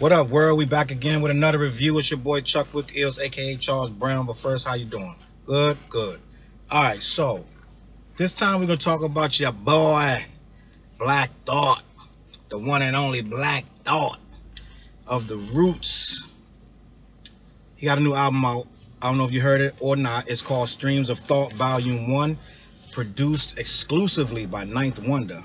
What up, world? We back again with another review. It's your boy Chuck Wick Ills, aka Charles Brown. But first, how you doing? Good, good. All right, so this time we're gonna talk about your boy Black Thought, the one and only Black Thought of the Roots. He got a new album out. I don't know if you heard it or not. It's called Streams of Thought Volume 1, produced exclusively by Ninth Wonder.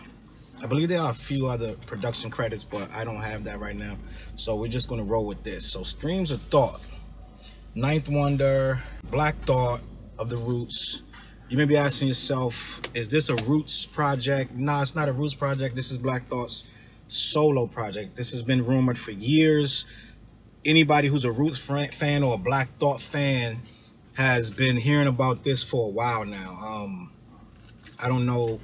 I believe there are a few other production credits, but I don't have that right now. So we're just going to roll with this. So Streams of Thought, Ninth Wonder, Black Thought of the Roots. You may be asking yourself, is this a Roots project? Nah, it's not a Roots project. This is Black Thought's solo project. This has been rumored for years. Anybody who's a Roots fan or a Black Thought fan has been hearing about this for a while now. I don't know.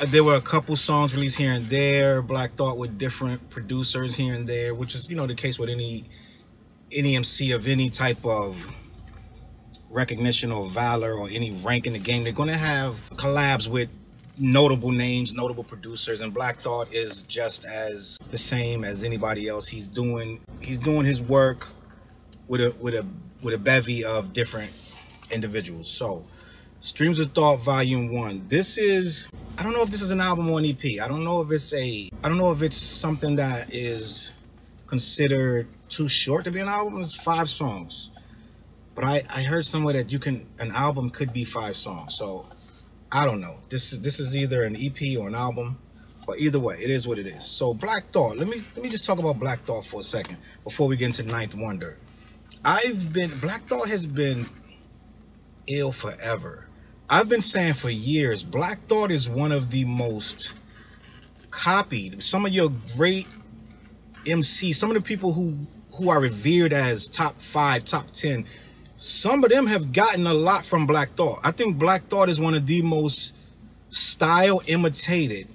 There were a couple songs released here and there, Black Thought with different producers here and there, which is, you know, the case with any MC of any type of recognition or valor or any rank in the game. They're going to have collabs with notable names, notable producers, and Black Thought is just as the same as anybody else. He's doing his work with a bevy of different individuals. So Streams of Thought Volume 1. This is, I don't know if this is an album or an EP. I don't know if it's something that is considered too short to be an album. It's 5 songs. But I heard somewhere that an album could be 5 songs. So I don't know. This is either an EP or an album. But either way, it is what it is. So Black Thought, let me just talk about Black Thought for a second before we get into Ninth Wonder. Black Thought has been ill forever. I've been saying for years, Black Thought is one of the most copied. Some of your great MCs, some of the people who are revered as top 5, top 10, some of them have gotten a lot from Black Thought. I think Black Thought is one of the most style imitated,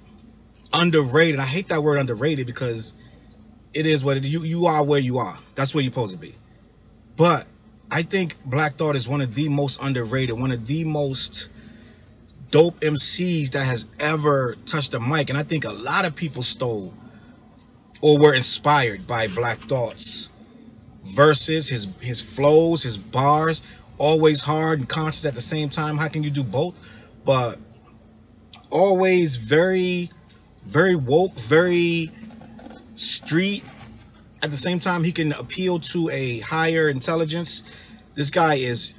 underrated. I hate that word underrated because it is what it is. You are where you are. That's where you're supposed to be. But I think Black Thought is one of the most underrated, one of the most dope MCs that has ever touched the mic. And I think a lot of people stole or were inspired by Black Thought's verses, his flows, his bars, always hard and conscious at the same time. How can you do both? But always very, very woke, very street. At the same time, he can appeal to a higher intelligence. This guy is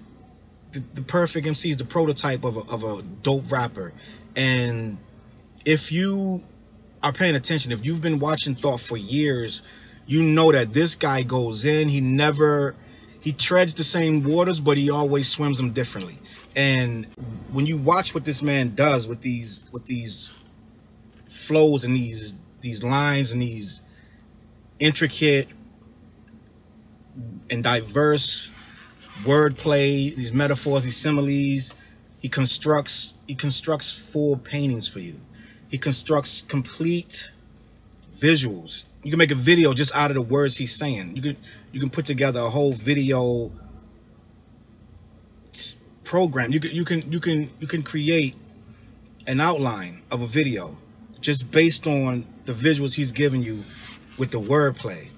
the perfect MC. He's the prototype of a dope rapper. And if you are paying attention, if you've been watching Thought for years, you know that this guy goes in. He treads the same waters, but he always swims them differently. And when you watch what this man does with these flows and these lines and these intricate and diverse wordplay, these metaphors, these similes, he constructs full paintings for you. He constructs complete visuals. You can make a video just out of the words he's saying. You can put together a whole video program. You can create an outline of a video just based on the visuals he's giving you with the wordplay.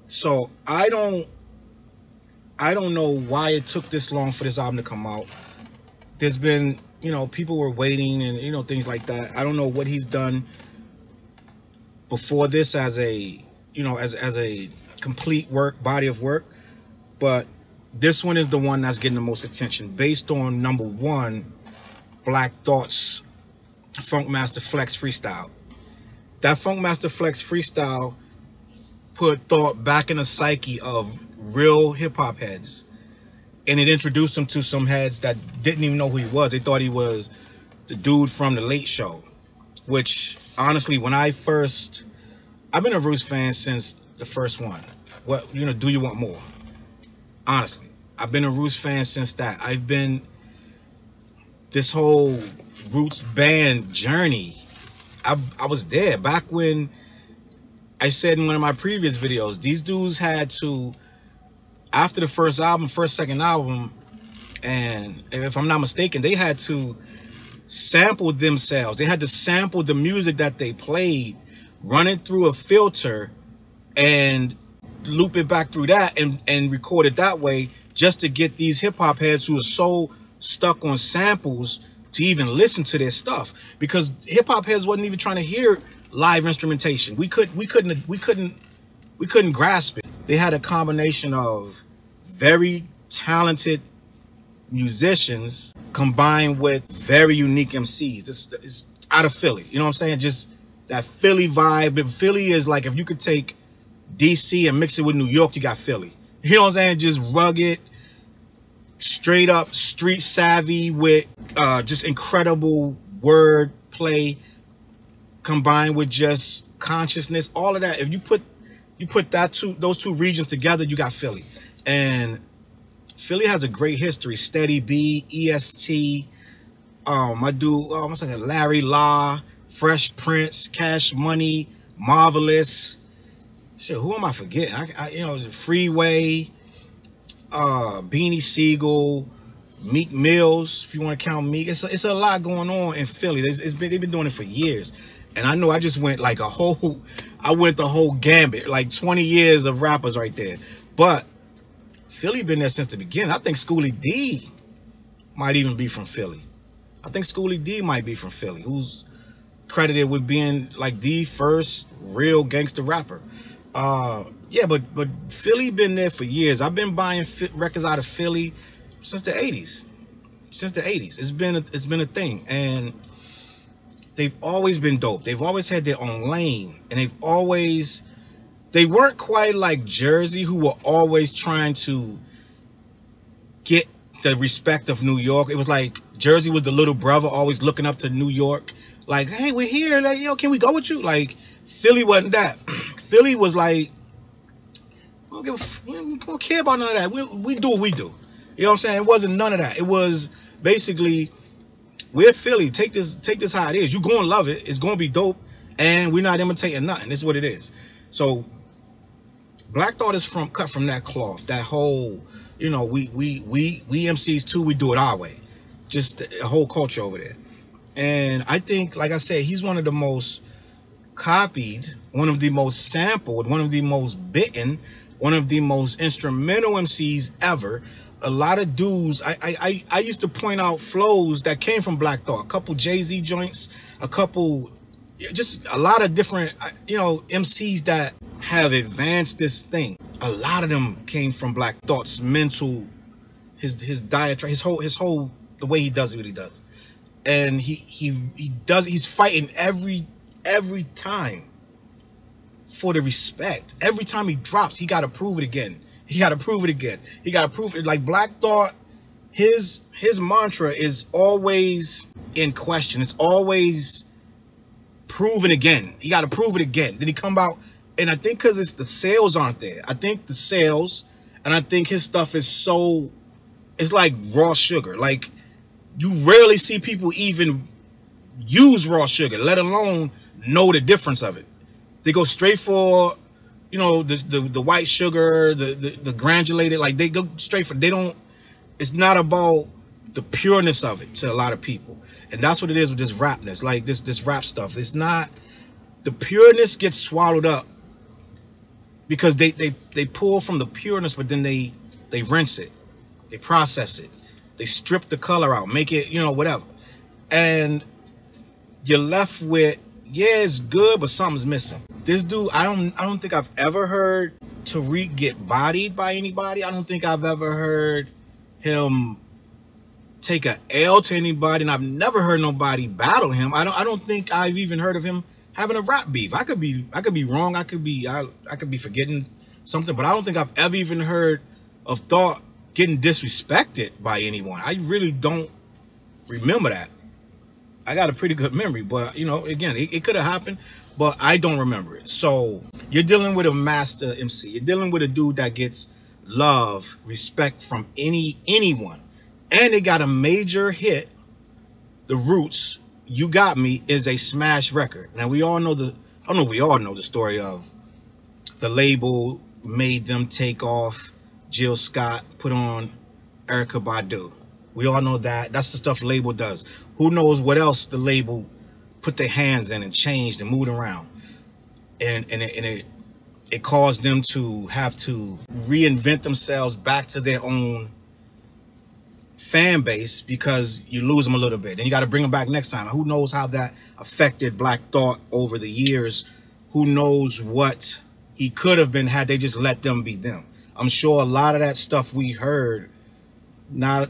So I don't know why it took this long for this album to come out. There's been, you know, people were waiting and, you know, things like that. I don't know what he's done before this as a, you know, as a complete body of work, but this one is the one that's getting the most attention based on number 1, Black Thought's Funkmaster Flex freestyle. That Funkmaster Flex freestyle put Thought back in the psyche of real hip-hop heads, and it introduced him to some heads that didn't even know who he was. They thought he was the dude from The Late Show, which honestly, I've been a Roots fan since the first one. What, you know, Do You Want More? Honestly, I've been a Roots fan since that. I've been this whole Roots band journey. I was there back when I said in one of my previous videos, these dudes had to, after the second album, and if I'm not mistaken, they had to sample themselves. They had to sample the music that they played, run it through a filter, and loop it back through that and record it that way, just to get these hip hop heads who are so stuck on samples to even listen to their stuff, because hip hop heads wasn't even trying to hear live instrumentation. We couldn't grasp it. They had a combination of very talented musicians combined with very unique MCs. This is out of Philly, you know what I'm saying? Just that Philly vibe. But Philly is like, if you could take DC and mix it with New York, you got Philly. You know what I'm saying? Just rugged, straight up street savvy with just incredible word play combined with just consciousness. All of that. If you put those two regions together, you got Philly. And Philly has a great history. Steady B, EST, my dude, what's that? Larry Law, Fresh Prince, Cash Money, Marvelous. Shit, who am I forgetting? You know, Freeway, Beanie Siegel, Meek Mills, if you want to count Meek. It's a lot going on in Philly. They've been doing it for years. And I know I just went like I went the whole gambit, like 20 years of rappers right there. But Philly been there since the beginning. I think Schoolie D might even be from Philly. I think Schoolie D might be from Philly, who's credited with being like the first real gangster rapper. Yeah, but Philly been there for years. I've been buying records out of Philly since the 80s. Since the 80s. It's been a thing. And they've always been dope. They've always had their own lane. And they weren't quite like Jersey, who were always trying to get the respect of New York. It was like Jersey was the little brother, always looking up to New York. Like, hey, we're here. Like, yo, can we go with you? Like, Philly wasn't that. Philly was like, we don't care about none of that. We do what we do. You know what I'm saying? It wasn't none of that. It was basically, we're Philly. Take this how it is. You're going to love it. It's going to be dope. And we're not imitating nothing. This is what it is. So Black Thought is cut from that cloth. That whole, you know, we MCs too, we do it our way. Just a whole culture over there. And I think, like I said, he's one of the most copied, one of the most sampled, one of the most bitten, one of the most instrumental MCs ever. A lot of dudes, I used to point out flows that came from Black Thought. A couple Jay-Z joints, a couple, just a lot of different, you know, MCs that have advanced this thing. A lot of them came from Black Thought's mental, his diatribe, his whole, the way he does what he does. And he's fighting every time for the respect. Every time he drops, he got to prove it again. He got to prove it again. He got to prove it. Like Black Thought, his mantra is always in question. It's always proven again. He got to prove it again. Then he come out, and I think because it's the sales aren't there. I think the sales, and I think his stuff is so, it's like raw sugar. Like, you rarely see people even use raw sugar, let alone know the difference of it. They go straight for, you know, the white sugar, the granulated, like they go straight for, they don't, it's not about the pureness of it to a lot of people. And that's what it is with this rapness, like this rap stuff. It's not, the pureness gets swallowed up because they pull from the pureness, but then they rinse it, they process it, they strip the color out, make it, you know, whatever. And you're left with, yeah, it's good, but something's missing. This dude, I don't think I've ever heard Tariq get bodied by anybody. I don't think I've ever heard him take a L to anybody, and I've never heard nobody battle him. I don't think I've even heard of him having a rap beef. I could be wrong. I could be forgetting something, but I don't think I've ever even heard of Thought getting disrespected by anyone. I really don't remember that. I got a pretty good memory, but you know, again, it could have happened, but I don't remember it. So you're dealing with a master MC. You're dealing with a dude that gets love, respect from anyone. And they got a major hit. The Roots, You Got Me, is a smash record. Now we all know we all know the story of the label made them take off Jill Scott, put on Erykah Badu. We all know that. That's the stuff the label does. Who knows what else the label put their hands in and changed and moved around. And it it caused them to have to reinvent themselves back to their own fan base, because you lose them a little bit and you got to bring them back next time. Who knows how that affected Black Thought over the years? Who knows what he could have been had they just let them be them. I'm sure a lot of that stuff we heard, not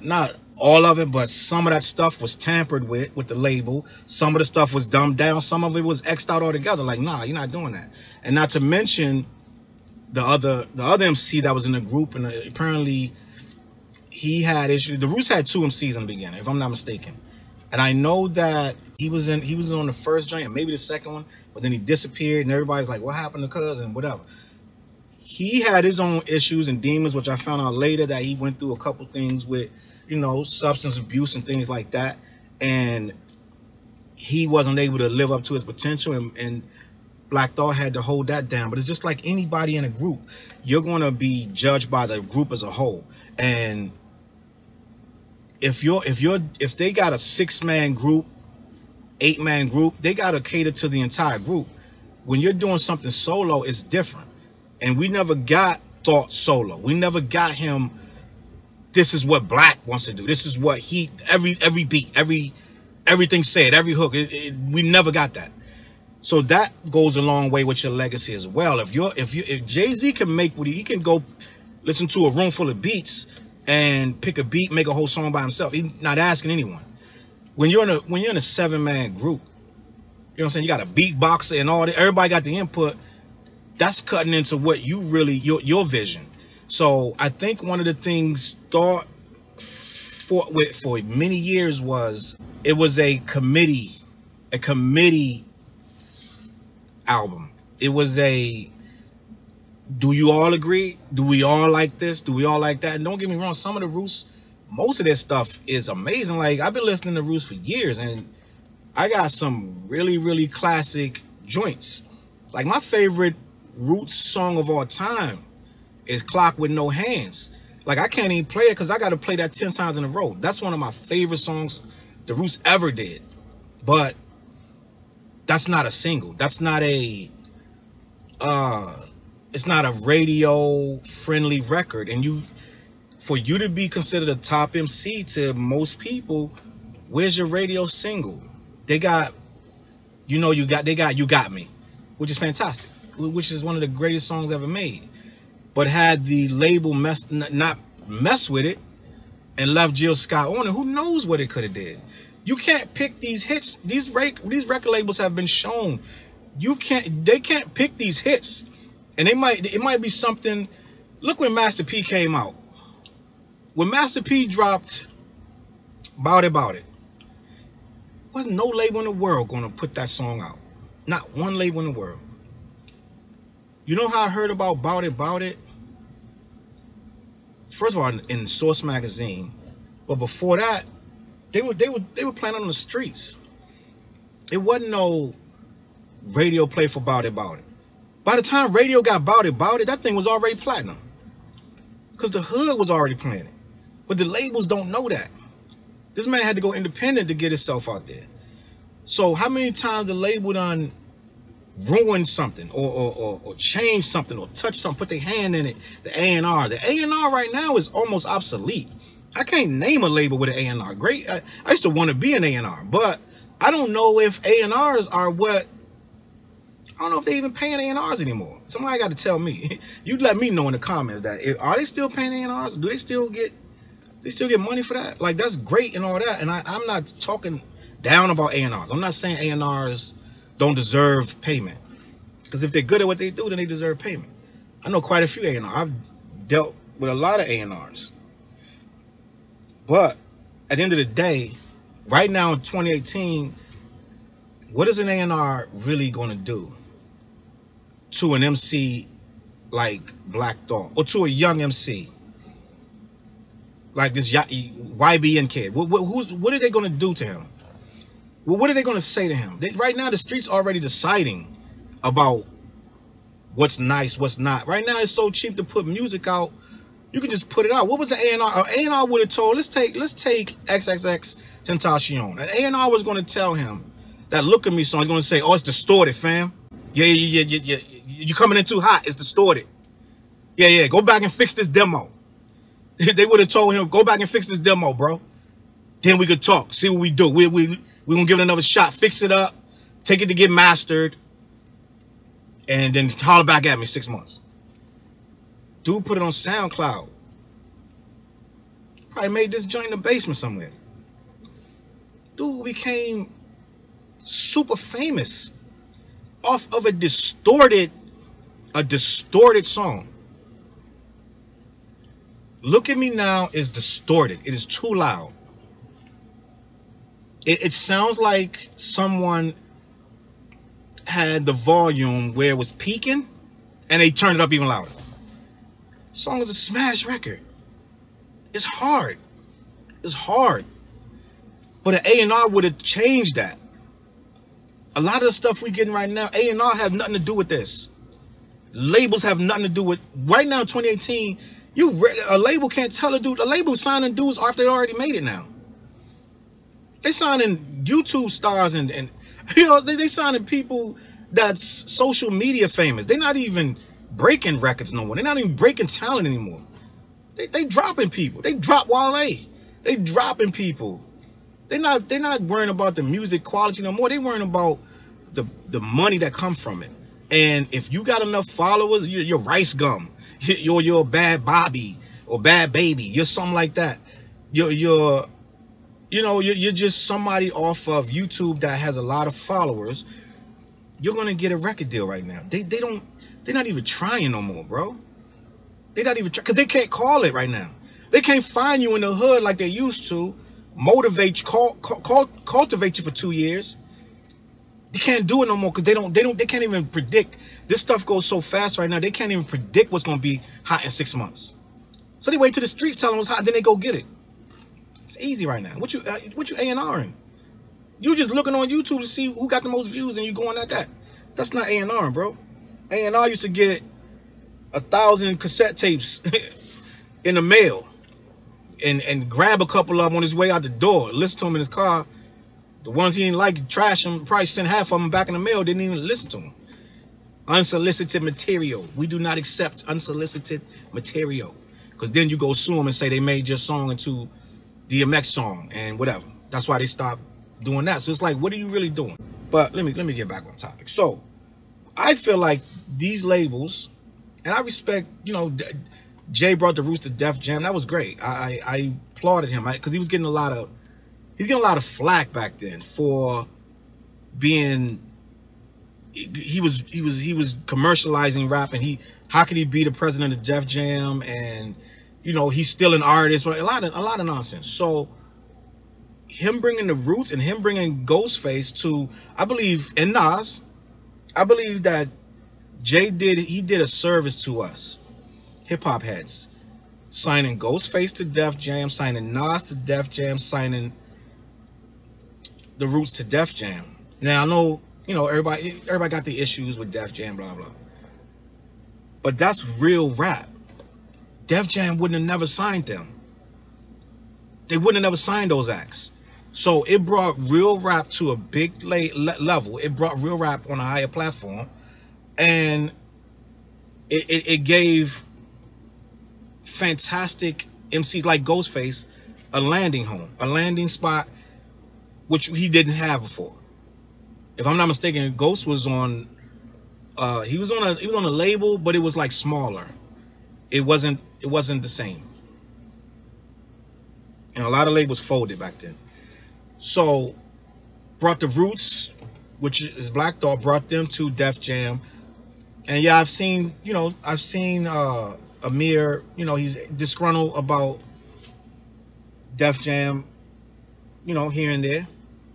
all of it, but some of that stuff was tampered with the label. Some of the stuff was dumbed down. Some of it was X'd out altogether. Like, nah, you're not doing that. And not to mention the other MC that was in the group, and apparently he had issues. The Roots had 2 MCs in the beginning, if I'm not mistaken. And I know that he was on the first joint and maybe the second one, but then he disappeared and everybody's like, what happened to Cuz and whatever. He had his own issues and demons, which I found out later that he went through a couple things with, you know, substance abuse and things like that. And he wasn't able to live up to his potential, and Black Thought had to hold that down. But it's just like anybody in a group. You're going to be judged by the group as a whole. And if they got a 6-man group, 8-man group, they got to cater to the entire group. When you're doing something solo, it's different. And we never got Thought solo. We never got him, this is what Black wants to do. This is what he, every beat, everything said, every hook. We never got that. So that goes a long way with your legacy as well. If Jay-Z can make what he can go listen to a room full of beats and pick a beat, make a whole song by himself. He's not asking anyone. When you're in a 7-man group, you know what I'm saying? You got a beatboxer and all that. Everybody got the input. That's cutting into what you really, your vision. So I think one of the things Thought fought with for many years was, it was a committee album. It was a, do you all agree? Do we all like this? Do we all like that? And don't get me wrong, some of the Roots, most of their stuff is amazing. Like, I've been listening to Roots for years, and I got some really, really classic joints. Like, my favorite Roots song of all time is Clock with No Hands. Like, I can't even play it because I got to play that 10 times in a row. That's one of my favorite songs the Roots ever did. But that's not a single. That's not a, it's not a radio friendly record. And for you to be considered a top MC to most people, where's your radio single? They got, you know, You Got Me, which is fantastic, which is one of the greatest songs ever made. But had the label not mess with it and left Jill Scott on it, who knows what it could have did. You can't pick these hits. These record labels have been shown. They can't pick these hits. And it might be something. Look when Master P came out. When Master P dropped Bout It, wasn't no label in the world gonna put that song out. Not one label in the world. You know how I heard about Bout It? First of all, in Source magazine, but before that, they were playing on the streets. It wasn't no radio play for Bout It. By the time radio got Bout It, that thing was already platinum, because the hood was already playing it. But the labels don't know that. This man had to go independent to get himself out there. So how many times the label done ruin something or change something or touch something, put their hand in it? The A&R. The A&R right now is almost obsolete. I can't name a label with an A&R. Great. I used to want to be an A&R, but I don't know if A&Rs are what, I don't know if they even paying A&Rs anymore. Somebody got to tell me. You let me know in the comments that, are they still paying A&Rs? Do they still get money for that? Like, that's great and all that. And I'm not talking down about A&Rs. I'm not saying A&Rs don't deserve payment, because if they're good at what they do, then they deserve payment. I know quite a few A&Rs. I've dealt with a lot of A&Rs. But at the end of the day, right now in 2018, what is an A&R really going to do to an MC like Black Thought, or to a young MC like this YBN kid? What are they going to do to him? What are they going to say to him? Right now, the streets already deciding about what's nice, what's not. Right now, it's so cheap to put music out. You can just put it out. What was the A&R? An A&R would have told, let's take XXX Tentacion. An A&R was going to tell him that Look at Me song is going to say, oh, it's distorted, fam. Yeah. You're coming in too hot. It's distorted. Yeah, go back and fix this demo. They would have told him, go back and fix this demo, bro. Then we could talk, see what we do. We're gonna give it another shot, fix it up, take it to get mastered, and then holler back at me 6 months. Dude put it on SoundCloud. Probably made this joint in the basement somewhere. Dude became super famous off of a distorted song. Look at Me Now is distorted. It is too loud. It sounds like someone had the volume where it was peaking and they turned it up even louder. The song is a smash record. It's hard. It's hard. But an A&R would have changed that. A lot of the stuff we're getting right now, A&R have nothing to do with this. Labels have nothing to do with, right now in 2018, a label can't tell a dude, a label signing dudes after they already made it now. They signing YouTube stars and you know, they signing people that's social media famous. They're not even breaking records no more. They're not even breaking talent anymore. They dropping people. They drop Wale. They dropping people. They're not worrying about the music quality no more. They worrying about the money that come from it. And if you got enough followers, you're Rice Gum. You're Bad Bobby or Bad Baby. You're something like that. You're just somebody off of YouTube that has a lot of followers. You're gonna get a record deal right now. They're not even trying no more, bro. They're not even trying because they can't call it right now. They can't find you in the hood like they used to, motivate you, cultivate you for 2 years. They can't do it no more because they can't even predict. This stuff goes so fast right now. They can't even predict what's gonna be hot in 6 months. So they wait till the streets tell them what's hot, then they go get it. It's easy right now. What you A&Ring? You just looking on YouTube to see who got the most views and you going at that. That's not A&R, bro. A&R used to get 1,000 cassette tapes in the mail and grab a couple of them on his way out the door, listen to him in his car. The ones he didn't like, trash him, probably sent half of them back in the mail, didn't even listen to him. Unsolicited material. We do not accept unsolicited material. Because then you go sue them and say they made your song into DMX song and whatever. That's why they stopped doing that. So it's like, what are you really doing? But let me get back on topic. So I feel like these labels, and I respect, you know, Jay brought the Roots to Def Jam. That was great. I applauded him because he was getting a lot of flack back then for being he was commercializing rap, and how could he be the president of Def Jam, and you know he's still an artist, a lot of nonsense. So him bringing the Roots and him bringing Ghostface to, I believe, and Nas, I believe that Jay did a service to us hip hop heads, signing Ghostface to Def Jam, signing Nas to Def Jam, signing the Roots to Def Jam. Now I know, you know, everybody got the issues with Def Jam, blah blah. But that's real rap. Def Jam wouldn't have never signed them. They wouldn't have never signed those acts. So it brought real rap to a big level. It brought real rap on a higher platform, and it gave fantastic MCs like Ghostface a landing home, a landing spot, which he didn't have before. If I'm not mistaken, Ghost was on he was on a label, but it was like smaller. It wasn't the same. And a lot of labels folded back then. So brought the Roots, which is Black Thought, brought them to Def Jam. And yeah, I've seen Amir, you know, he's disgruntled about Def Jam, you know, here and there.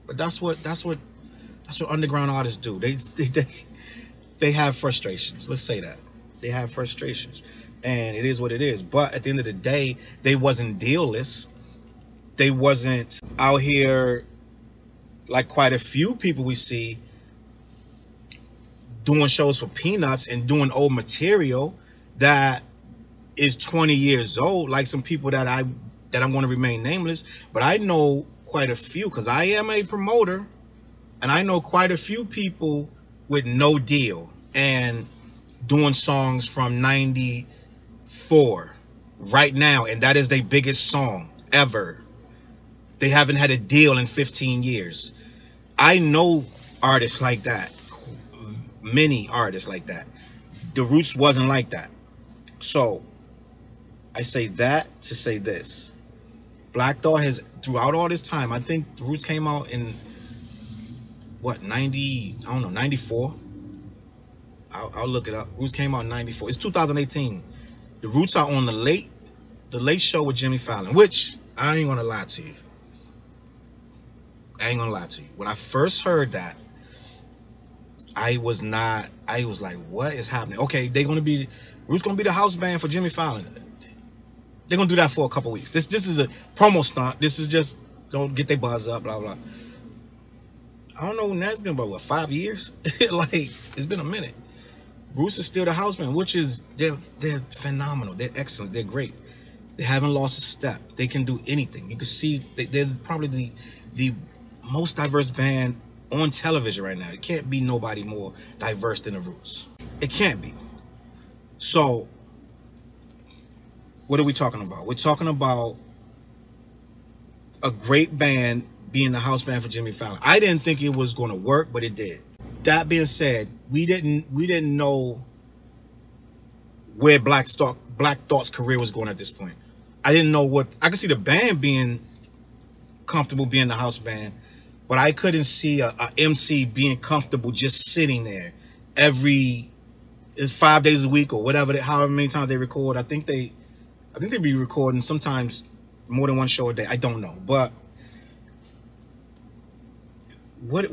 But that's what underground artists do. They have frustrations. Let's say that. They have frustrations. And it is what it is. But at the end of the day, they wasn't deal-less. They wasn't out here like quite a few people we see doing shows for peanuts and doing old material that is 20 years old, like some people that I'm going to remain nameless. But I know quite a few because I am a promoter, and I know quite a few people with no deal. And doing songs from 94 right now, and that is their biggest song ever. They haven't had a deal in 15 years. I know artists like that, many artists like that. The Roots wasn't like that. So I say that to say this. Black Thought has, throughout all this time, I think the Roots came out in what, 90, I don't know, 94. I'll look it up. Roots came out in 94. It's 2018. The Roots are on the late show with Jimmy Fallon, which I ain't gonna lie to you. When I first heard that, I was like, what is happening? Okay, Roots gonna be the house band for Jimmy Fallon. They're gonna do that for a couple weeks. This is a promo stunt. This is just don't get their buzz up, blah blah. I don't know when that's been, about what, 5 years? Like, it's been a minute. Roots is still the house band, which is they're phenomenal. They're excellent. They're great. They haven't lost a step. They can do anything. You can see they're probably the most diverse band on television right now. It can't be nobody more diverse than the Roots. It can't be. So, what are we talking about? We're talking about a great band being the house band for Jimmy Fallon. I didn't think it was going to work, but it did. That being said, we didn't know where Black Thought's career was going at this point. I didn't know what, I could see the band being comfortable being the house band, but I couldn't see a MC being comfortable just sitting there it's 5 days a week or whatever, however many times they record. I think they be recording sometimes more than one show a day. I don't know, but what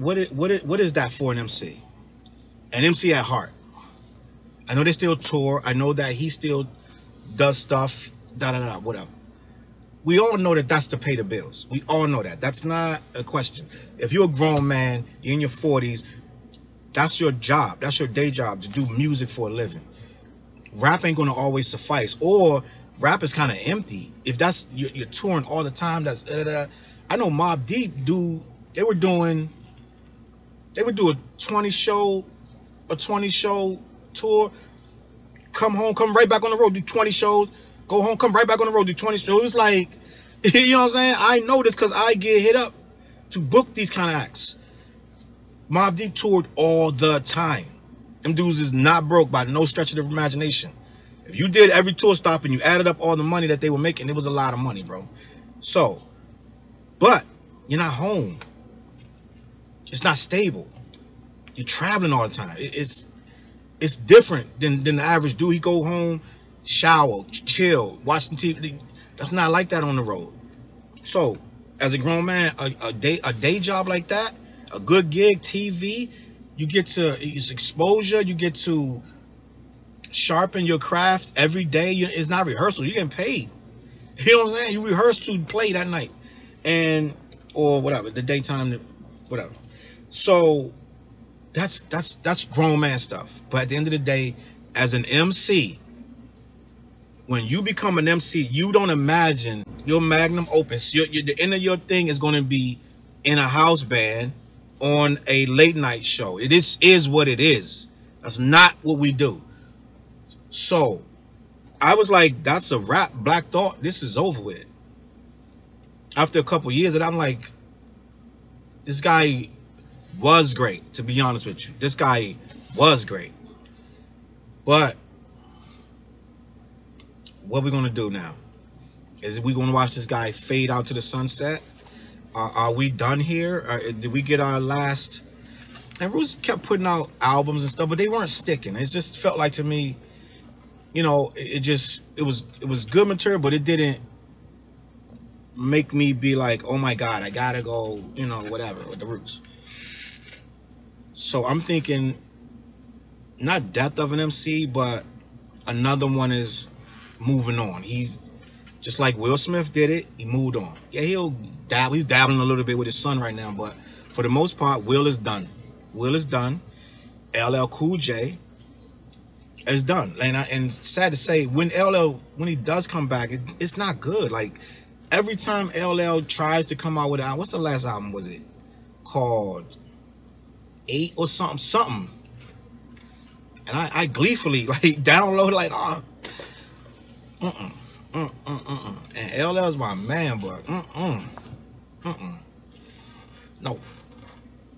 is that for an MC? An MC at heart. I know they still tour. I know that he still does stuff, whatever. We all know that that's to pay the bills. We all know that. That's not a question. If you're a grown man, you're in your 40s, that's your job. That's your day job, to do music for a living. Rap ain't gonna always suffice, or rap is kind of empty. If that's you're touring all the time, I know Mobb Deep they would do a 20 show tour, come home, come right back on the road, do 20 shows, go home, come right back on the road, do 20 shows. It's like, you know what I'm saying? I know this because I get hit up to book these kind of acts. Mobb Deep toured all the time. Them dudes is not broke by no stretch of the imagination. If you did every tour stop and you added up all the money that they were making, it was a lot of money, bro. So, but you're not home. It's not stable. You're traveling all the time. It's different than the average dude. He go home, shower, chill, watch some TV. That's not like that on the road. So, as a grown man, a day job like that, a good gig, TV, you get to, it's exposure, you get to sharpen your craft every day. It's not rehearsal, you're getting paid. You know what I'm saying? You rehearse to play that night, or whatever, the daytime, whatever. So that's grown man stuff. But at the end of the day, as an MC, when you become an MC, you don't imagine your magnum opus, the end of your thing is going to be in a house band on a late night show. It is what it is. That's not what we do. So I was like, that's a wrap. Black Thought, this is over with. After a couple years, and I'm like, this guy was great, to be honest with you. This guy was great. But what we're gonna do now is we gonna watch this guy fade out to the sunset. Are we done here? Did we get our last? And Roots kept putting out albums and stuff, but they weren't sticking. It just felt like, to me, you know, it was good material, but it didn't make me be like, oh my God, I gotta go, you know, whatever with the Roots. So I'm thinking, not death of an MC, but another one is moving on. He's just like Will Smith did it. He moved on. Yeah, he's dabbling a little bit with his son right now, but for the most part, Will is done. Will is done. LL Cool J is done. And sad to say, when he does come back, it's not good. Like, every time LL tries to come out with an album, what's the last album was it? Called 8 or something. And I gleefully like download like, and LL's my man, but no.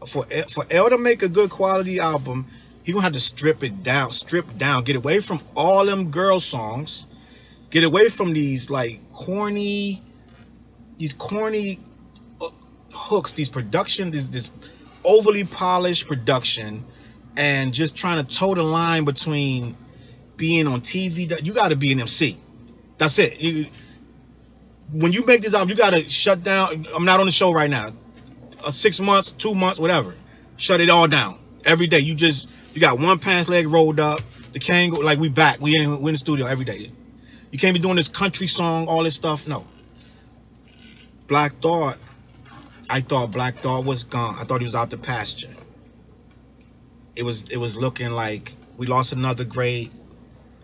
For L to make a good quality album, he gonna have to strip down, get away from all them girl songs, get away from these like corny hooks, these production, this overly polished production, and just trying to toe the line between being on TV. You got to be an MC. That's it. When you make this album, you got to shut down. I'm not on the show right now. 6 months, 2 months, whatever. Shut it all down every day. You got one pants leg rolled up. The cane go like we back. We in the studio every day. You can't be doing this country song, all this stuff. No. Black Thought. I thought Black Thought was gone. I thought he was out the pasture. It was looking like we lost another great.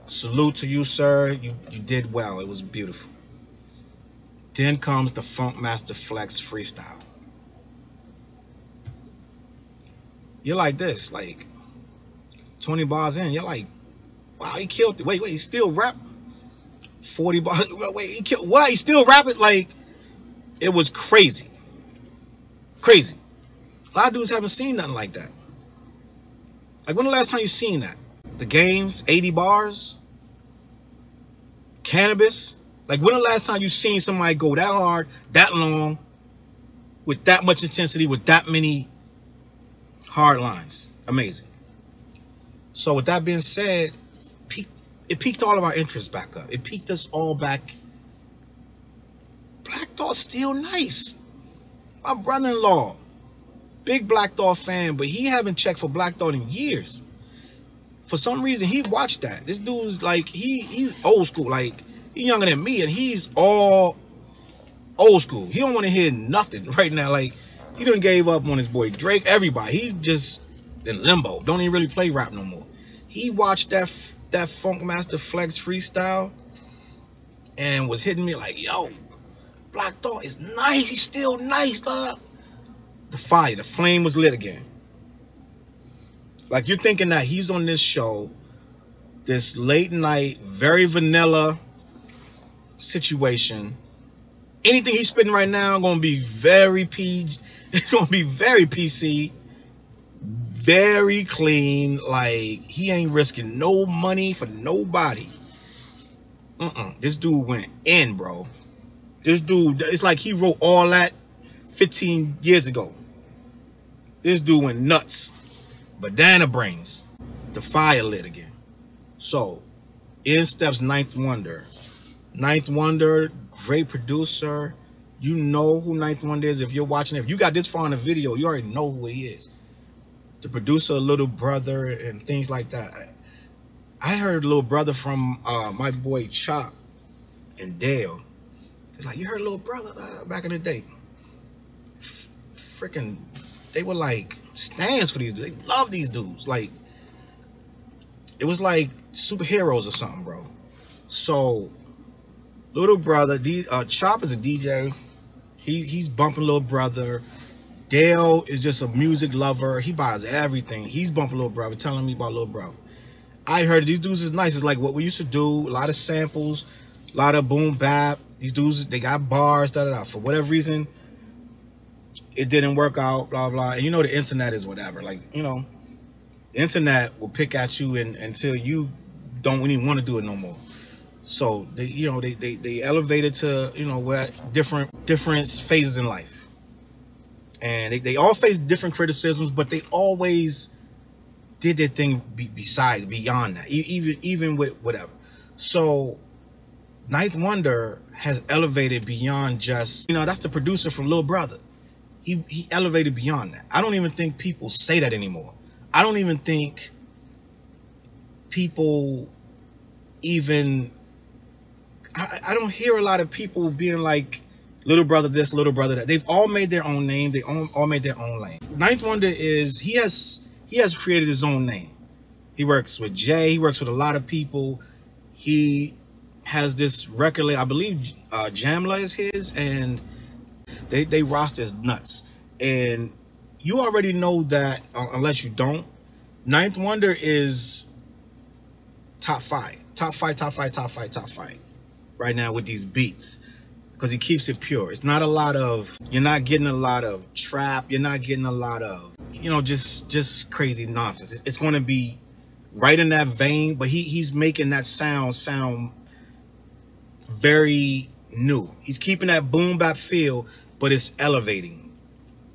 Salute to you, sir. You did well. It was beautiful. Then comes the Funk Master Flex freestyle. You're like this, like 20 bars in. You're like, wow, he killed it. Wait, he still rap? 40 bars. Wait, he killed what? He still rapping? Like, it was crazy. Crazy. A lot of dudes haven't seen nothing like that. Like, when the last time you seen that? The Games, 80 bars? Cannabis? Like, when the last time you seen somebody go that hard, that long, with that much intensity, with that many hard lines? Amazing. So with that being said, it piqued all of our interests back up. It piqued us all back. Black Thought's still nice. My brother-in-law, big Black Thought fan, but he haven't checked for Black Thought in years. For some reason, he watched that. This dude's like, he's old school. Like, he's younger than me, and he's all old school. He don't want to hear nothing right now. Like, he done gave up on his boy Drake, everybody. He just in limbo. Don't even really play rap no more. He watched that Funk Master Flex freestyle and was hitting me like, yo, Black Thought is nice. He's still nice. The fire, the flame was lit again. Like, you're thinking that he's on this show, this late night, very vanilla situation. Anything he's spitting right now gonna be very PG. It's gonna be very PC, very clean. Like, he ain't risking no money for nobody. This dude went in, bro. This dude, it's like he wrote all that 15 years ago. This dude went nuts. Banana brains. The fire lit again. So, in steps Ninth Wonder. Ninth Wonder, great producer. You know who Ninth Wonder is if you're watching it. If you got this far in the video, you already know who he is. The producer, Little Brother, and things like that. I heard Little Brother from my boy Chop and Dale. It's like, you heard Little Brother back in the day. Freaking, they were like stands for these dudes. They love these dudes. Like, it was like superheroes or something, bro. So, Little Brother, Chop is a DJ. He's bumping Little Brother. Dale is just a music lover. He buys everything. He's bumping Little Brother, telling me about Little Brother. I heard these dudes is nice. It's like what we used to do. A lot of samples, a lot of boom bap. These dudes, they got bars, da-da-da. For whatever reason, it didn't work out, blah, blah. And you know the internet is whatever. Like, you know, the internet will pick at you until you don't even want to do it no more. So, they elevated to, what different phases in life. And they all face different criticisms, but they always did their thing beyond that, even with whatever. So, Ninth Wonder has elevated beyond just, that's the producer from Lil Brother. He elevated beyond that. I don't even think people say that anymore. I don't even think people even, I don't hear a lot of people being like, Little Brother this, Little Brother that. They've all made their own name. They all made their own lane. Ninth Wonder is, he has created his own name. He works with Jay. He works with a lot of people. He has this record label, I believe Jamla is his, and they roster is nuts. And you already know that, unless you don't, Ninth Wonder is top five right now with these beats, because he keeps it pure. It's not a lot of, you're not getting a lot of trap, you're not getting a lot of, you know, just crazy nonsense. It's going to be right in that vein, but he's making that sound very new. He's keeping that boom bap feel, but it's elevating.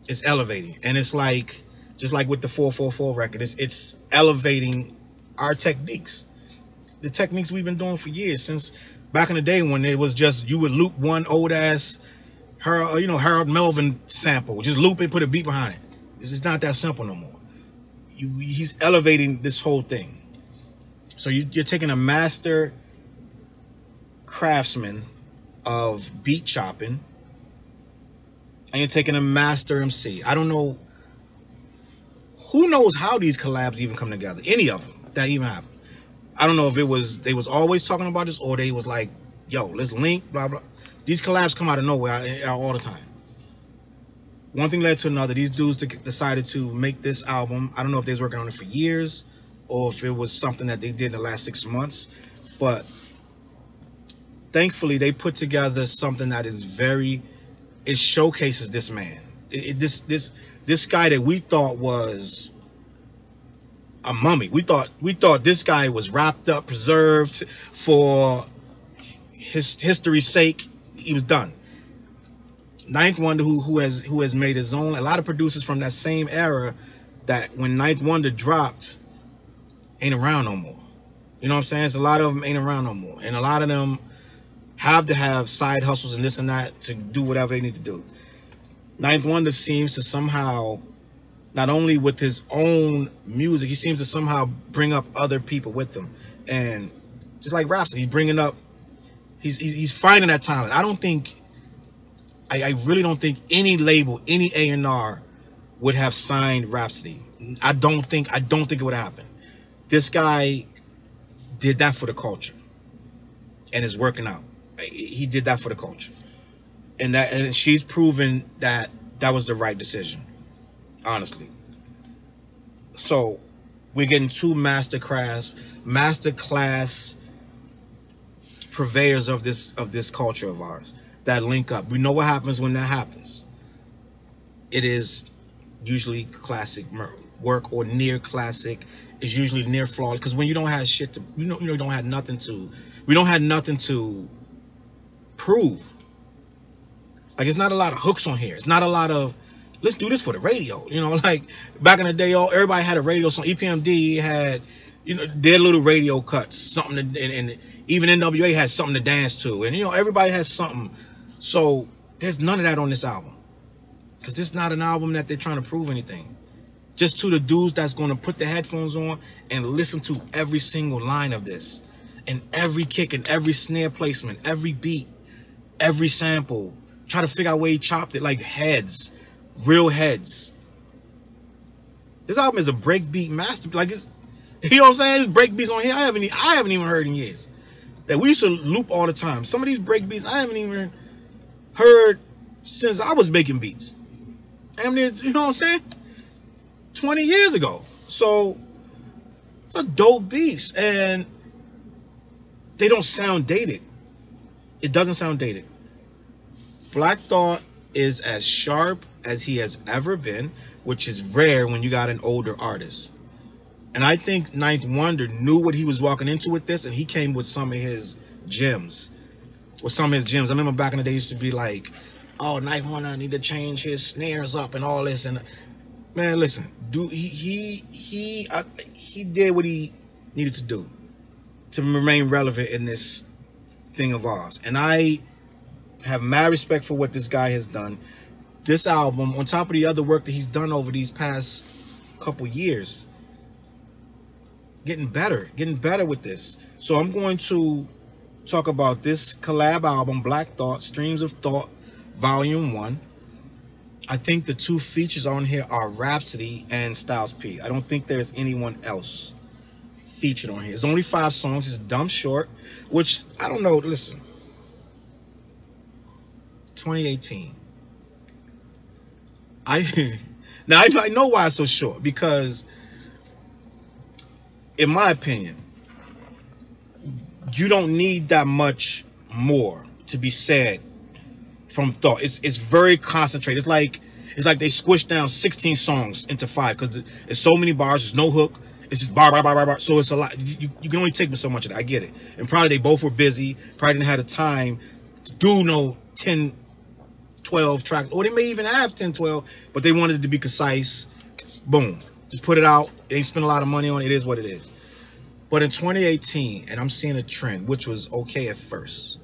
It's elevating, and it's like, just like with the 444 record, it's elevating our techniques, the techniques we've been doing for years, since back in the day when it was just, you would loop one old ass Harold Melvin sample, just loop it, put a beat behind it. It's just not that simple no more. He's elevating this whole thing. So you're taking a master craftsman of beat chopping, and you're taking a master MC. I don't know, who knows how these collabs even come together, any of them that even happen. I don't know if they was always talking about this, or they was like, yo, let's link, blah, blah. These collabs come out of nowhere all the time. One thing led to another. These dudes decided to make this album. I don't know if they was working on it for years, or if it was something that they did in the last 6 months, but thankfully they put together something that is it showcases this man. This guy that we thought was a mummy. We thought this guy was wrapped up, preserved for his history's sake. He was done. Ninth Wonder, who has made his own. A lot of producers from that same era, that when Ninth Wonder dropped, ain't around no more. You know what I'm saying? It's a lot of them ain't around no more, and a lot of them have to have side hustles and this and that to do whatever they need to do. Ninth Wonder seems to somehow, not only with his own music, he seems to somehow bring up other people with him. And just like Rhapsody, he's bringing up, he's finding that talent. I really don't think any label, any A&R would have signed Rhapsody. I don't think it would happen. This guy did that for the culture, and it's working out. He did that for the culture, and she's proven that was the right decision, honestly. So we're getting two master class purveyors of this culture of ours that link up. We know what happens when that happens. It is usually classic work, or near classic. Is usually near flawless, because when you don't have shit to, you don't have nothing to, we don't have nothing to prove. Like, it's not a lot of hooks on here. It's not a lot of, let's do this for the radio. You know, like back in the day, everybody had a radio song. EPMD had, their little radio cuts, something, and even NWA had something to dance to, and everybody has something. So there's none of that on this album, because this is not an album that they're trying to prove anything. Just to the dudes that's going to put the headphones on and listen to every single line of this, and every kick and every snare placement, every beat, every sample. Try to figure out where he chopped it, like heads, real heads. This album is a breakbeat masterpiece. Like, it's, you know what I'm saying? There's breakbeats on here I haven't even heard in years, that we used to loop all the time. Some of these breakbeats I haven't even heard since I was making beats. I mean, you know what I'm saying? 20 years ago. So it's a dope beats, and they don't sound dated. It doesn't sound dated. Black Thought is as sharp as he has ever been, which is rare when you got an older artist. And I think Ninth Wonder knew what he was walking into with this, and he came with some of his gems. I remember back in the day, used to be like, oh, Ninth Wonder need to change his snares up and all this. And man, listen, dude, he did what he needed to do to remain relevant in this thing of ours. And I have mad respect for what this guy has done. This album, on top of the other work that he's done over these past couple years, getting better with this. So I'm going to talk about this collab album, Black Thought, Streams of Thought, Volume 1. I think the two features on here are Rhapsody and Styles P. I don't think there's anyone else featured on here. It's only 5 songs. It's dumb short, which, I don't know, listen. 2018. Now I know why it's so short, because in my opinion, you don't need that much more to be said from thought. It's very concentrated. It's like they squished down 16 songs into 5 because there's so many bars. There's no hook. It's just bar, bar, bar, bar, bar. So it's a lot. You can only take so much of that. I get it. And probably they both were busy. Probably didn't have the time to do no 10, 12 tracks. Or they may even have 10, 12, but they wanted it to be concise. Boom. Just put it out. They ain't spend a lot of money on it. It is what it is. But in 2018, and I'm seeing a trend, which was okay at first.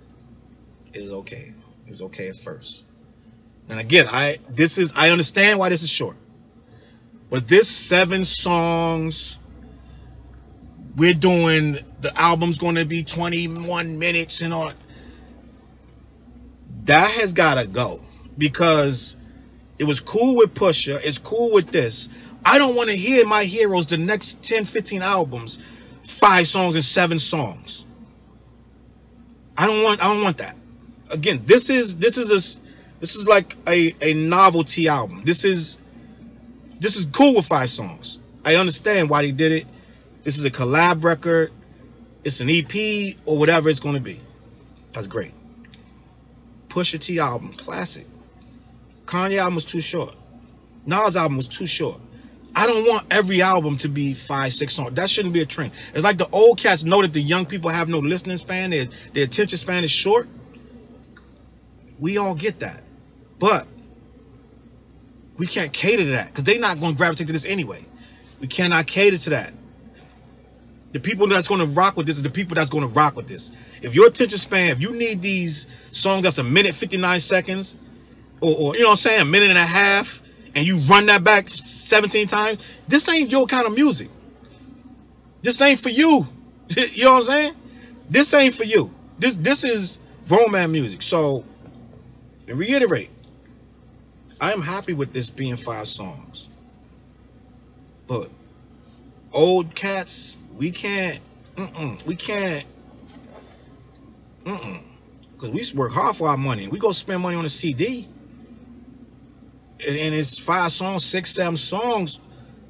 It was okay. It was okay at first. And again, I understand why this is short. But this 7 songs, we're doing, the album's going to be 21 minutes and all. That has got to go. Because it was cool with Pusha. It's cool with this. I don't want to hear my heroes, the next 10, 15 albums, 5 songs and 7 songs. I don't want that. Again, this is like a novelty album. This is cool with 5 songs. I understand why they did it. This is a collab record. It's an EP or whatever it's going to be. That's great. Pusha T album, classic. Kanye album was too short. Nas album was too short. I don't want every album to be 5, 6 songs. That shouldn't be a trend. It's like the old cats know that the young people have no listening span. Their attention span is short. We all get that. But we can't cater to that because they're not going to gravitate to this anyway. We cannot cater to that. The people that's going to rock with this is the people that's going to rock with this. If your attention span, if you need these songs that's 1:59 seconds, or you know what I'm saying, 1.5 minutes, and you run that back 17 times, this ain't your kind of music. This ain't for you. You know what I'm saying? This ain't for you. This is romance music. So, to reiterate, I am happy with this being 5 songs. But old cats, we can't, because we work hard for our money. We go spend money on a CD. And it's 5 songs, 6, 7 songs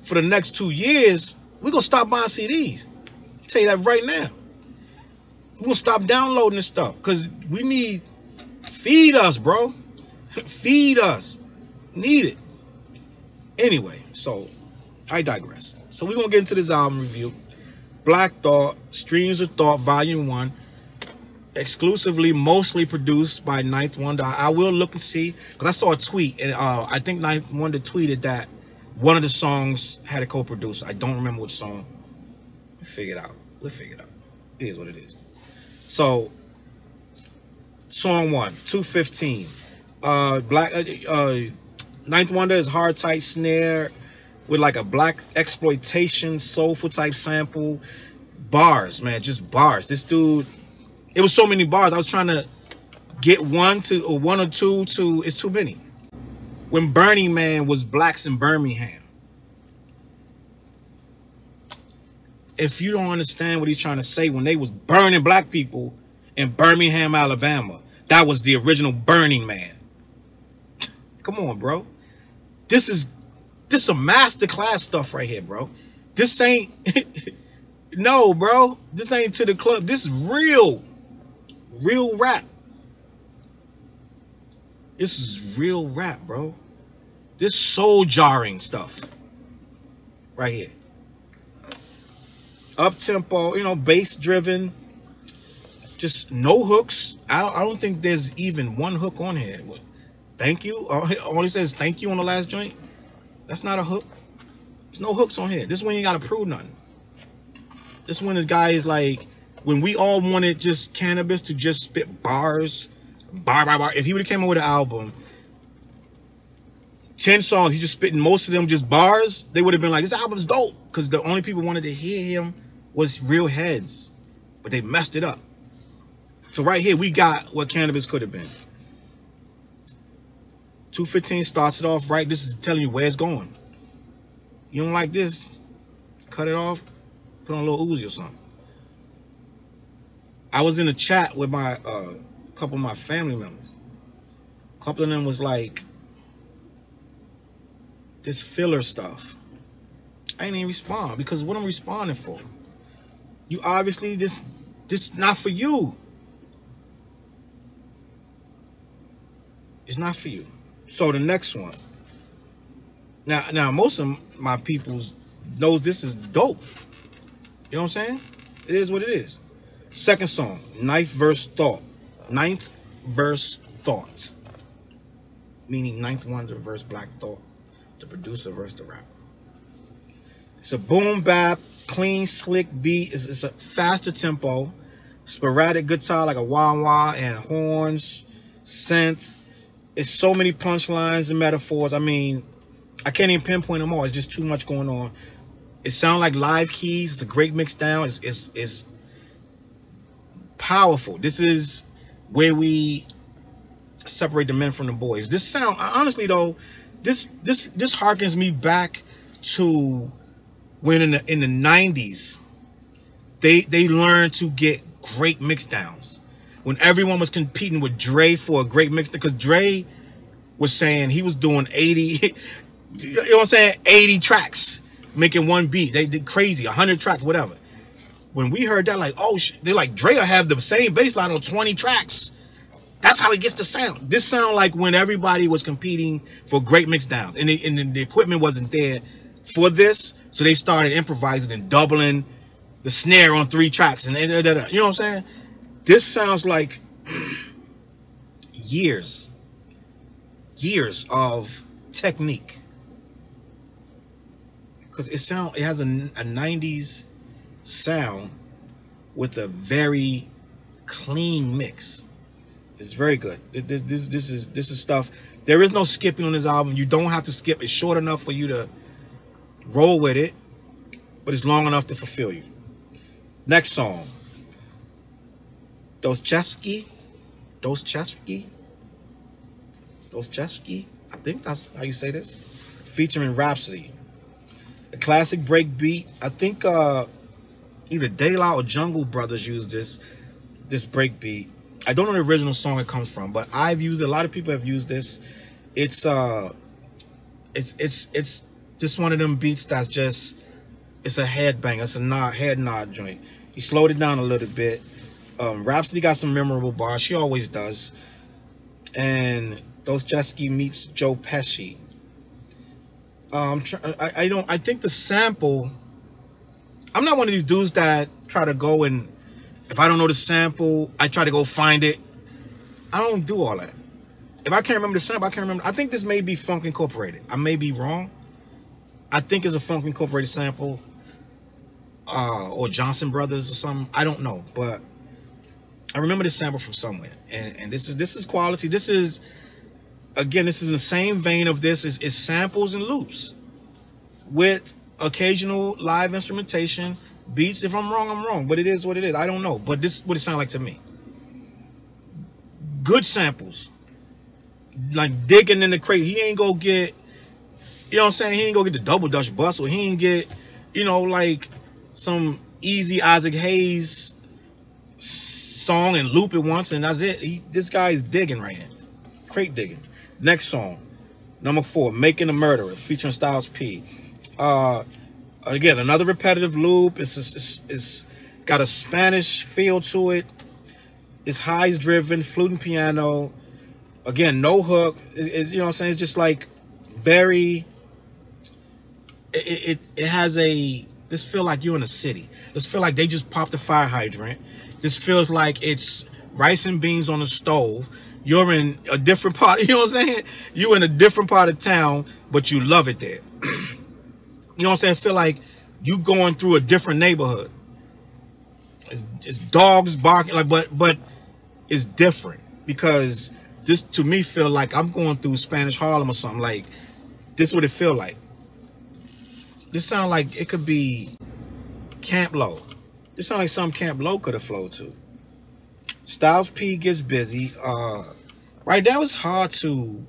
for the next 2 years. We're going to stop buying CDs. I'll tell you that right now. We're going to stop downloading this stuff because we need, feed us, bro. Feed us. Need it. Anyway, so I digress. So we're going to get into this album review. Black Thought, Streams of Thought, Volume 1. Exclusively, mostly produced by Ninth Wonder. I will look and see, because I saw a tweet, and I think Ninth Wonder tweeted that one of the songs had a co-producer. I don't remember which song. We'll figure it out. We'll figure it out. It is what it is. So, song 1, 2:15. Ninth Wonder is hard, tight snare with like a black exploitation, soulful type sample. Bars, man, just bars. This dude, it was so many bars. I was trying to get one or two to, it's too many. When Burning Man was blacks in Birmingham. If you don't understand what he's trying to say, when they was burning black people in Birmingham, Alabama, that was the original Burning Man. Come on, bro. This is some masterclass stuff right here, bro. This ain't, no, bro. This ain't to the club. This is real rap. This is real rap, bro. This soul jarring stuff right here. Up tempo, you know, bass driven. Just no hooks. I don't think there's even one hook on here. Thank you. All he says thank you on the last joint. That's not a hook. There's no hooks on here. This one you gotta prove nothing. This one the guy is like, when we all wanted just Cannabis to just spit bars, bar by bar. If he would have came up with an album, 10 songs, he's just spitting most of them just bars, they would have been like, this album's dope. Because the only people wanted to hear him was real heads. But they messed it up. So right here, we got what Cannabis could have been. 2:15 starts it off right. This is telling you where it's going. You don't like this? Cut it off. Put on a little Uzi or something. I was in a chat with my couple of my family members. A couple of them was like, this filler stuff. I ain't even respond because what I'm responding for. You obviously, this This is not for you. It's not for you. So the next one. Now most of my peoples knows this is dope. You know what I'm saying? It is what it is. Second song, ninth verse thought. Ninth verse thought. Meaning ninth one to verse Black Thought. The producer verse the rapper. It's a boom bap, clean, slick beat. It's a faster tempo. Sporadic guitar like a wah-wah and horns, synth. It's so many punchlines and metaphors. I mean, I can't even pinpoint them all. It's just too much going on. It sounds like live keys. It's a great mix down. It's powerful. This is where we separate the men from the boys. This sound, honestly though, this harkens me back to when in the 90s they learned to get great mix downs. When everyone was competing with Dre for a great mix, because Dre was saying he was doing 80, you know what I'm saying, 80 tracks, making one beat. They did crazy, 100 tracks, whatever. When we heard that, like, oh, they're like, Dre will have the same bass line on 20 tracks. That's how he gets the sound. This sound like when everybody was competing for great mix downs, and the equipment wasn't there for this, so they started improvising and doubling the snare on 3 tracks, and you know what I'm saying? This sounds like years of technique, because it has a 90s sound with a very clean mix. It's very good. This is stuff. There is no skipping on this album. You don't have to skip. It's short enough for you to roll with it, but it's long enough to fulfill you. Next song, Dostoevsky, I think that's how you say this, featuring Rhapsody. A classic break beat. I think either De La or Jungle Brothers used this break beat. I don't know the original song it comes from, but I've used it. A lot of people have used this. It's just one of them beats that's just, it's a headbang. It's a head nod joint. He slowed it down a little bit. Rhapsody got some memorable bars. She always does. And Dostoevsky meets Joe Pesci. I think the sample, I'm not one of these dudes that try to go and, if I don't know the sample, I try to go find it. I don't do all that. If I can't remember the sample, I can't remember. I think this may be Funk Incorporated. I may be wrong. I think it's a Funk Incorporated sample. Or Johnson Brothers or something. I don't know. But I remember this sample from somewhere. And this is quality. This is, again, this is in the same vein of this. Is samples and loops with occasional live instrumentation, beats. If I'm wrong, I'm wrong. But it is what it is. I don't know. But this is what it sounds like to me. Good samples. Like digging in the crate. He ain't go get, you know what I'm saying? He ain't go get the Double Dutch Bus, or he ain't get, you know, like some easy Isaac Hayes song and loop it once and that's it. This guy is digging right now. Crate digging. Next song, number 4, Making a Murderer, featuring Styles P. Again, another repetitive loop. It's got a Spanish feel to it. It's highs driven, flute and piano. Again, no hook. You know what I'm saying? It's just like very, it has a, this feel like you're in a city. This feel like they just popped a fire hydrant. This feels like it's rice and beans on the stove. You're in a different part, you know what I'm saying? You're in a different part of town, but you love it there. You know what I'm saying? I feel like you going through a different neighborhood. It's dogs barking, like, but it's different, because this to me feel like I'm going through Spanish Harlem or something. Like, this is what it feel like. This sound like it could be Camp Low. This sound like some Camp Low could have flowed to. Styles P gets busy. Right now it's hard to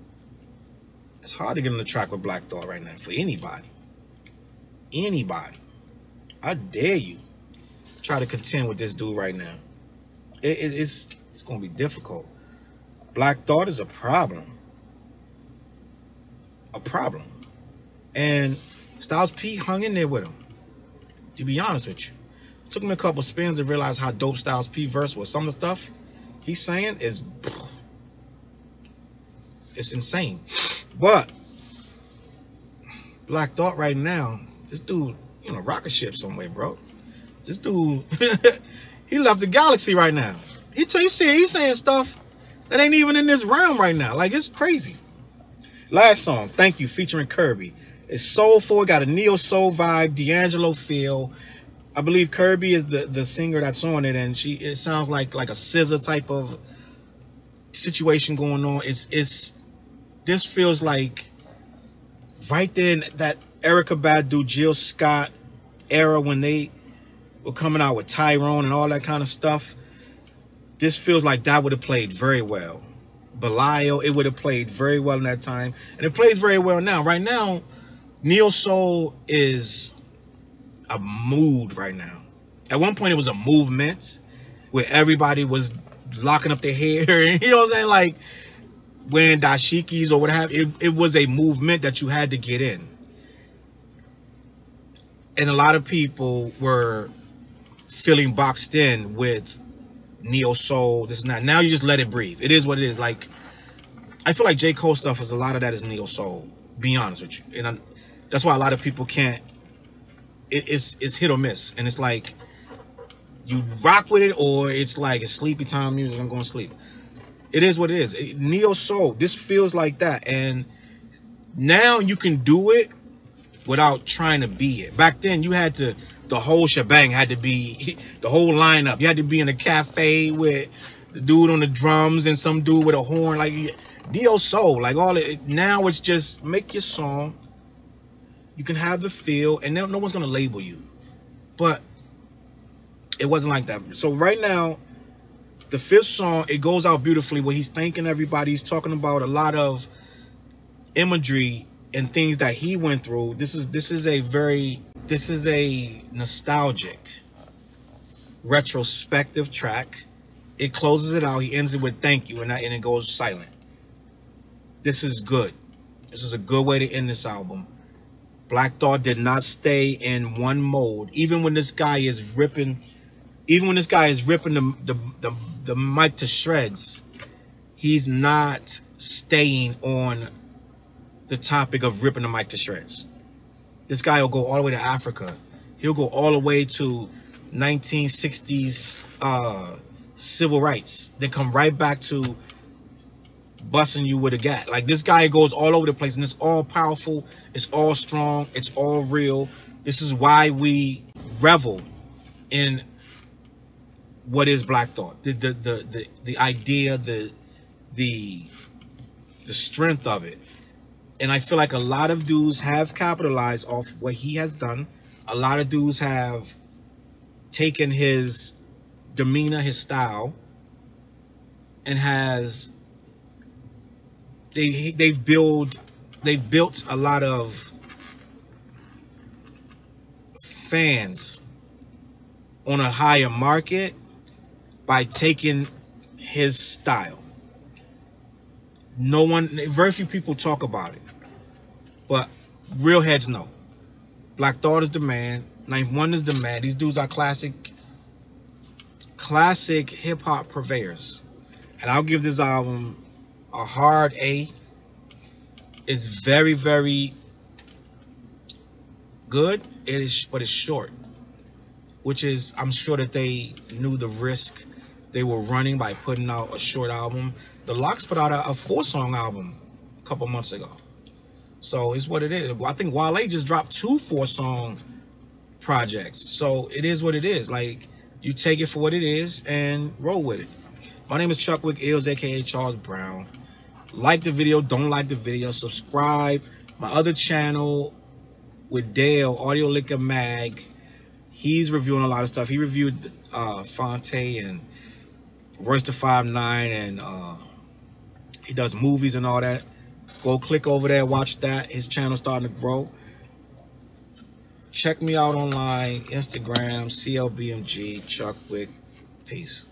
get on the track with Black Thought right now for anybody. Anybody. I dare you try to contend with this dude right now. It's gonna be difficult. Black Thought is a problem. A problem. And Styles P hung in there with him. To be honest with you. Took me a couple spins to realize how dope Styles P verse was. Some of the stuff he's saying is, it's insane. But Black Thought right now, this dude, you know, rocket ship somewhere, bro. This dude, he left the galaxy right now. He's saying stuff that ain't even in this realm right now. Like, it's crazy. Last song, Thank You, featuring Kirby. It's soulful, got a neo soul vibe, D'Angelo feel. I believe Kirby is the singer that's on it, and it sounds like a scissor type of situation going on. This feels like right there in that Erykah Badu, Jill Scott era when they were coming out with Tyrone and all that kind of stuff. This feels like that would have played very well. Belial, it would have played very well in that time, and it plays very well now. Right now, neo soul is a mood right now. At one point, it was a movement where everybody was locking up their hair, and you know what I'm saying, like wearing dashikis or what have you. It was a movement that you had to get in, and a lot of people were feeling boxed in with neo soul, this and that. Now you just let it breathe. It is what it is. Like, I feel like J. Cole stuff is a lot of that is neo soul. Be honest with you, and that's why a lot of people can't. It's hit or miss, and it's like you rock with it, or it's like it's sleepy time music. I'm going to sleep. It is what it is. Neo soul. This feels like that, and now you can do it without trying to be it. Back then, you had to. The whole shebang had to be the whole lineup. You had to be in a cafe with the dude on the drums and some dude with a horn, like neo soul, like all it. Now it's just make your song. You can have the feel, and no one's gonna label you. But it wasn't like that. So right now, the fifth song, it goes out beautifully where he's thanking everybody. He's talking about a lot of imagery and things that he went through. This is a nostalgic, retrospective track. It closes it out. He ends it with thank you, and it goes silent. This is good. This is a good way to end this album. Black Thought did not stay in one mode. Even when this guy is ripping, the mic to shreds, he's not staying on the topic of ripping the mic to shreds. This guy will go all the way to Africa. He'll go all the way to 1960s civil rights. Then come right back to busting you with a gat. Like, this guy goes all over the place, and it's all powerful. It's all strong. It's all real. This is why we revel in what is Black Thought. The idea, the strength of it. And I feel like a lot of dudes have capitalized off what he has done. A lot of dudes have taken his demeanor, his style, and they've built a lot of fans on a higher market by taking his style. Very few people talk about it, but real heads know. Black Thought is the man. Ninth One is the man. These dudes are classic hip hop purveyors, and I'll give this album a hard A. It's very, very good. It is, but it's short, which is, I'm sure that they knew the risk they were running by putting out a short album. The Lox put out a 4-song album a couple months ago. So it's what it is. I think Wale just dropped 2 4-song projects. So it is what it is. Like, you take it for what it is and roll with it. My name is Chuck Wick Ills, aka Charles Brown. Like the video, don't like the video, subscribe. My other channel with Dale, Audio Liquor Mag, he's reviewing a lot of stuff. He reviewed Fonte and Royce the 5'9", and he does movies and all that. Go click over there, watch that. His channel's starting to grow. Check me out online, Instagram, CLBMG, Chuck Wick. Peace.